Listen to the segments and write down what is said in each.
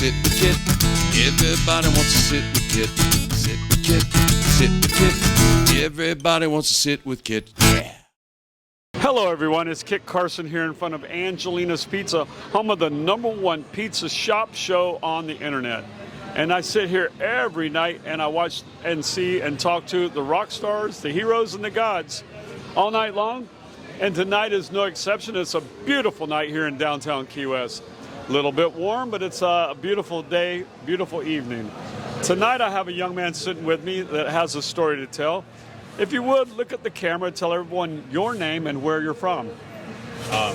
sit with Kit. Everybody wants to sit with Kit. Sit with Kit. Sit with Kit. Everybody wants to sit with Kit. Yeah. Hello everyone, it's Kit Carson here in front of Angelina's Pizza, home of the #1 pizza shop show on the internet. And I sit here every night and I watch and see and talk to the rock stars, the heroes and the gods all night long. And tonight is no exception. It's a beautiful night here in downtown Key West. A little bit warm, but it's a beautiful day, beautiful evening. Tonight I have a young man sitting with me that has a story to tell. If you would, look at the camera, tell everyone your name and where you're from.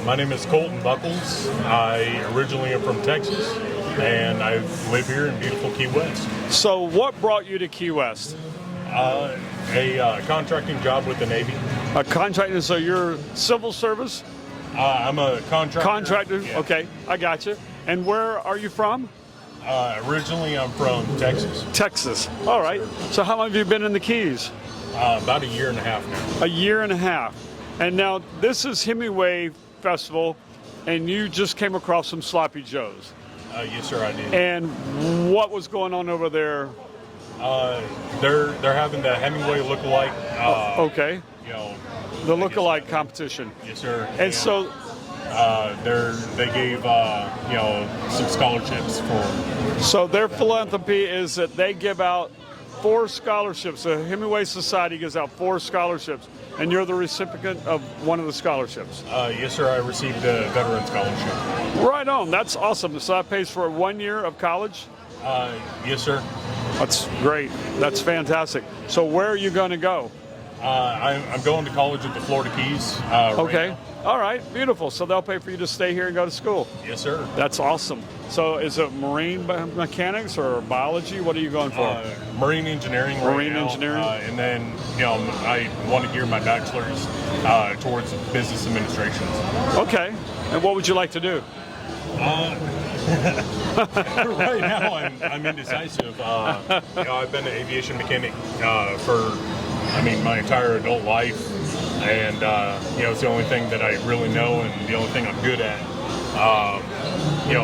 My name is Colten Buckles. I originally am from Texas, and I live here in beautiful Key West. So what brought you to Key West? A contracting job with the Navy. A contractor, so you're civil service? I'm a contractor. Contractor, Yeah. okay, I got you. And where are you from? Originally, I'm from Texas. Texas, all right. So how long have you been in the Keys? About a year and a half now. A year and a half. And now this is Hemingway Festival, and you just came across some Sloppy Joes. Yes, sir, I did. And what was going on over there? They're having the Hemingway lookalike. Okay. You know, The lookalike competition. yes, sir. And so, they gave some scholarships for. so their philanthropy is that they give out 4 scholarships. The Hemingway Society gives out 4 scholarships, and you're the recipient of one of the scholarships. Yes, sir. I received a veteran scholarship. Right on. That's awesome. So that pays for 1 year of college? Yes, sir. That's great. That's fantastic. So where are you going to go? I'm going to college at the Florida Keys. Right Okay. now. All right. Beautiful. So they'll pay for you to stay here and go to school. Yes, sir. That's awesome. So is it marine mechanics or biology? What are you going for? Marine engineering. Right Marine now. engineering. And then, I want to gear my bachelor's towards business administration. Okay. And what would you like to do? Right now, I'm indecisive. I've been an aviation mechanic for, my entire adult life, and it's the only thing that I really know and the only thing I'm good at.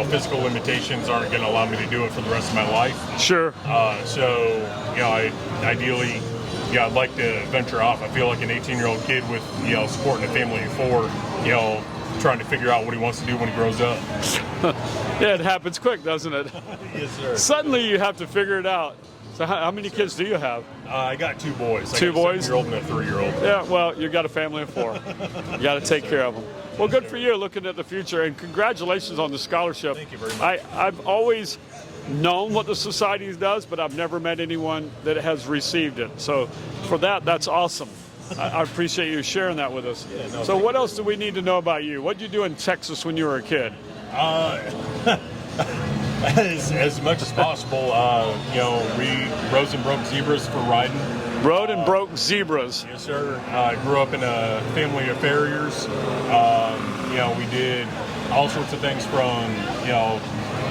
Physical limitations aren't going to allow me to do it for the rest of my life. Sure. Ideally, I'd like to venture off. I feel like an 18-year-old kid with, supporting a family of 4, trying to figure out what he wants to do when he grows up. Yeah, it happens quick, doesn't it? Yes, sir. Suddenly you have to figure it out. So how many kids do you have? I got 2 boys. Two boys? A 7-year-old and a 3-year-old. Yeah, well, you got a family of 4. You got to take care of them. Well, good for you looking at the future, and congratulations on the scholarship. Thank you very much. I've always known what the society does, but I've never met anyone that has received it. So for that, that's awesome. I appreciate you sharing that with us. Yeah, no, so what else do we need to know about you? What did you do in Texas when you were a kid? As much as possible. We rose and broke zebras for riding. Rode and broke zebras. Yes, sir. I grew up in a family of farriers. We did all sorts of things from,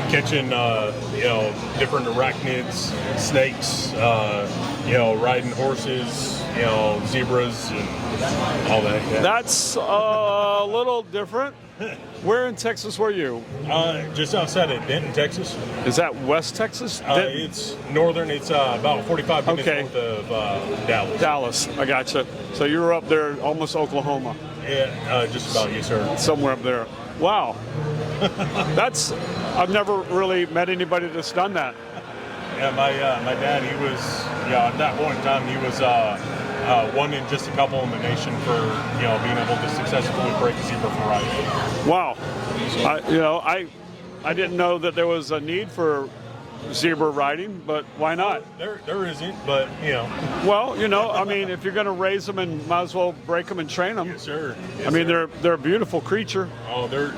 catching, different arachnids, snakes, riding horses, zebras and all that. Yeah. That's a little different. Where in Texas were you? Just outside of Denton, Texas. Is that West Texas? It's northern. It's about 45 minutes Okay. north of Dallas. Dallas, I gotcha. So you were up there, almost Oklahoma, Yeah, just about, yes, sir. somewhere up there. Wow. I've never really met anybody that's done that. Yeah, my dad, he was, at that point in time, he was one in just a couple in the nation for, being able to successfully break a zebra for riding. Wow. I didn't know that there was a need for zebra riding, but why not? There isn't, but, Well, if you're going to raise them, and might as well break them and train them. Yes, sir. Yes, They're a beautiful creature. Oh, they're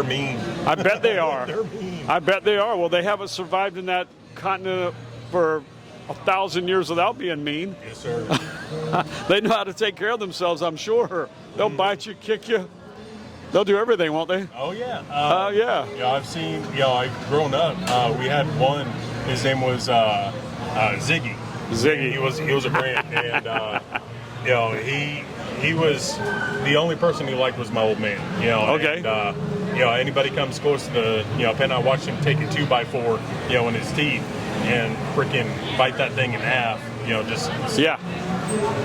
mean. I bet they are. They're mean. I bet they are. Well, they haven't survived in that continent for 1,000 years without being mean. Yes, sir. They know how to take care of themselves, I'm sure. They'll bite you, kick you. They'll do everything, won't they? Oh, yeah. Yeah. I've seen, I've grown up. We had one, his name was Ziggy. Ziggy. He was a brand, and, he he was the only person he liked was my old man. You know. Okay. And, you know, anybody comes close to the, you know, Penn, I watched him take a 2x4, you know, in his teeth and freaking bite that thing in half. You know, just Yeah.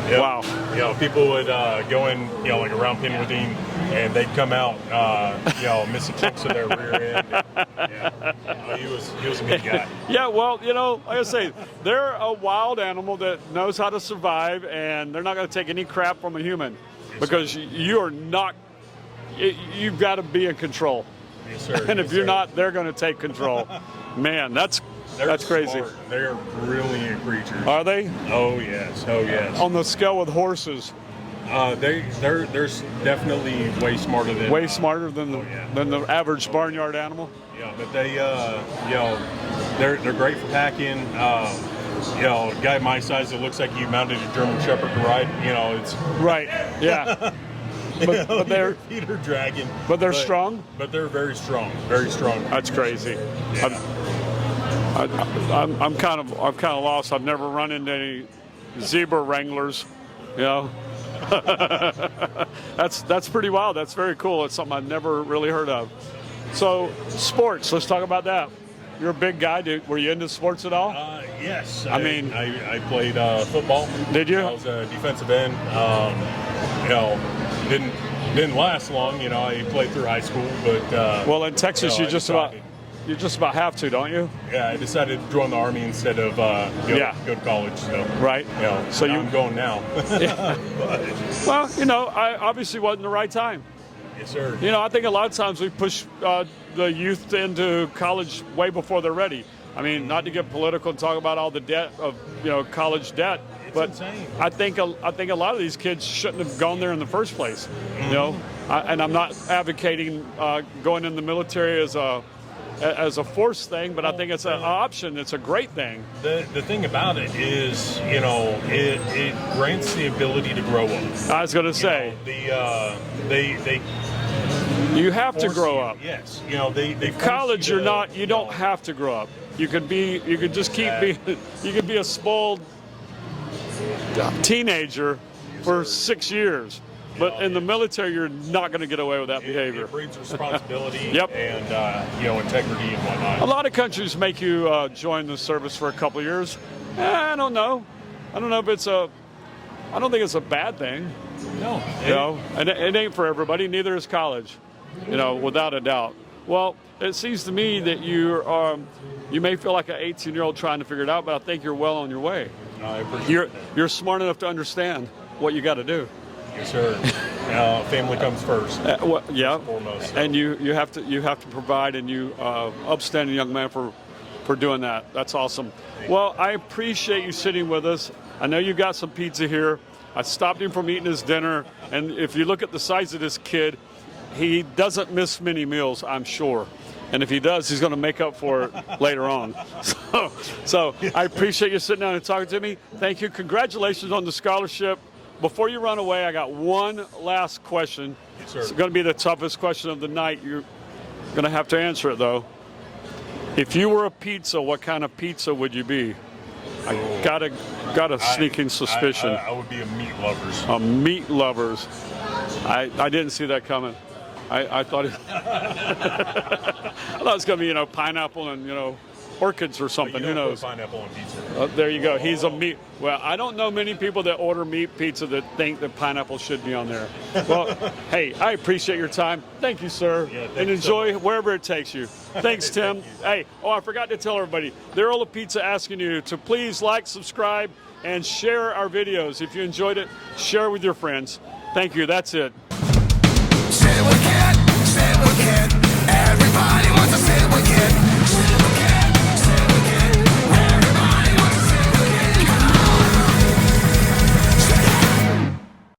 Yep. Wow. You know, people would go in, you know, like around pin with him, and they'd come out, you know, missing chunks of their rear end. Yeah. He was a good guy. Yeah, well, you know, like I say, they're a wild animal that knows how to survive, and they're not going to take any crap from a human because you are not. You've got to be in control. Yes, sir. And if you're not, they're going to take control. Man, that's crazy. Smart. They're brilliant creatures. Are they? Oh yes. Oh yes. On the scale with horses, They're definitely way smarter than than the average barnyard animal. Yeah, but they you know, they're great for packing. You know, a guy my size that looks like he mounted a German Shepherd to ride. You know, it's right. Yeah. But they're feet are dragging. But they're strong. But they're very strong. Very strong. That's crazy. Yeah. I'm kind of lost. I've never run into any zebra wranglers, you know. That's pretty wild. That's very cool. It's something I've never really heard of. So sports. Let's talk about that. You're a big guy, dude. Were you into sports at all? Yes. I mean, I played football. Did you? I was a defensive end. You know, didn't last long. You know, I played through high school, but well, in Texas, you you just about have to, don't you? Yeah, I decided to join the Army instead of go to college. So, right. You know, so I'm going now. Well, you know, I obviously wasn't the right time. Yes, sir. You know, I think a lot of times we push the youth into college way before they're ready. I mean, not to get political and talk about all the debt of, you know, college debt, but insane. I think a lot of these kids shouldn't have gone there in the first place. You know, and I'm not advocating going in the military as a force thing, but I think it's an option. It's a great thing. The thing about it is, you know, it grants the ability to grow up. I was going to say, they you have to grow up. Yes, you know, they college, you don't have to grow up. You could just keep being, you could be a spoiled teenager for 6 years. But in the military, you're not going to get away with that behavior. It breeds responsibility Yep. and you know, integrity and whatnot. A lot of countries make you join the service for a couple of years. I don't know. I don't know if I don't think it's a bad thing. No, You know, and it ain't for everybody. Neither is college. You know, without a doubt. Well, it seems to me that you may feel like an 18-year-old trying to figure it out, but I think you're well on your way. I appreciate that. You're smart enough to understand what you got to do. Yes, sir. Family comes first. Yeah, Foremost, so. and you have to provide, and you upstanding young man for doing that. That's awesome. Well, I appreciate you sitting with us. I know you got some pizza here. I stopped him from eating his dinner, and if you look at the size of this kid, he doesn't miss many meals, I'm sure. And if he does, he's going to make up for it later on. So I appreciate you sitting down and talking to me. Thank you. Congratulations on the scholarship. Before you run away, I got one last question. Yes, sir. It's going to be the toughest question of the night. You're going to have to answer it, though. If you were a pizza, what kind of pizza would you be? I got a sneaking suspicion. I would be a meat lovers. A meat lovers. I didn't see that coming. I thought it, I thought it was going to be, pineapple and, orchids or something. You Who don't knows? put pineapple on pizza. There you go. He's a meat. Well, I don't know many people that order meat pizza that think that pineapple should be on there. Well, hey, I appreciate your time. Thank you, sir. Yeah, thank and you enjoy so much. wherever it takes you. Thanks, Tim. Hey, I forgot to tell everybody, the Earl of Pizza asking you to please like, subscribe, and share our videos. If you enjoyed it, share with your friends. Thank you. That's it.